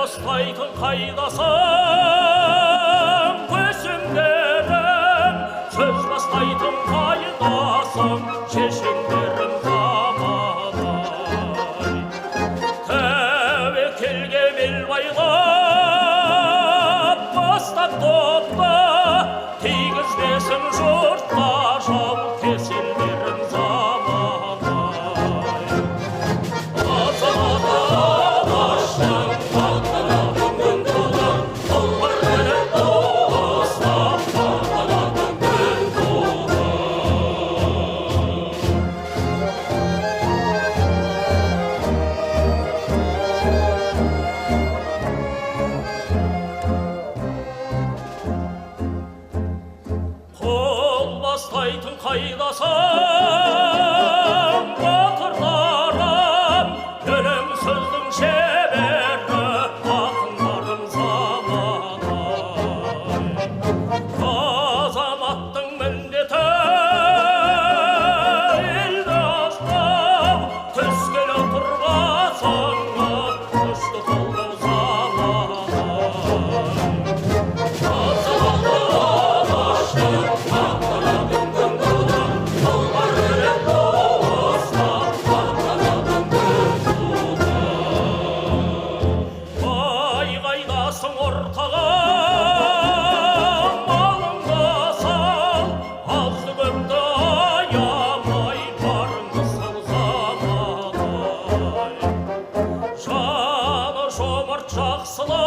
бастайтын қайдасың көсемдерім, сөз бастайтын қайдасың шешеңдерім замадай. Тәуекелге бел байлап бастап топта, тигізбесін жұртқа жау кеселдерін замадай. Азамат алаштың аттанатын күн туды, тұлпар мініп ұстап аттанатын күн туды. Қол бастайтын қайдасың батырларым, өлең сөздің шебері ақындарым замадай. Азаматтың міндеті елді аздау, түскелі тұрғасыңға күшті қолдау замадай. Азамат алаштың аттанатын күн туды, тұлпар мініп ұстап аттанатын күн туды. Айғайдасың ортаға малыңды сал, азды көпті аямай барыңды сал замадай. Жаны жомарт жақсылар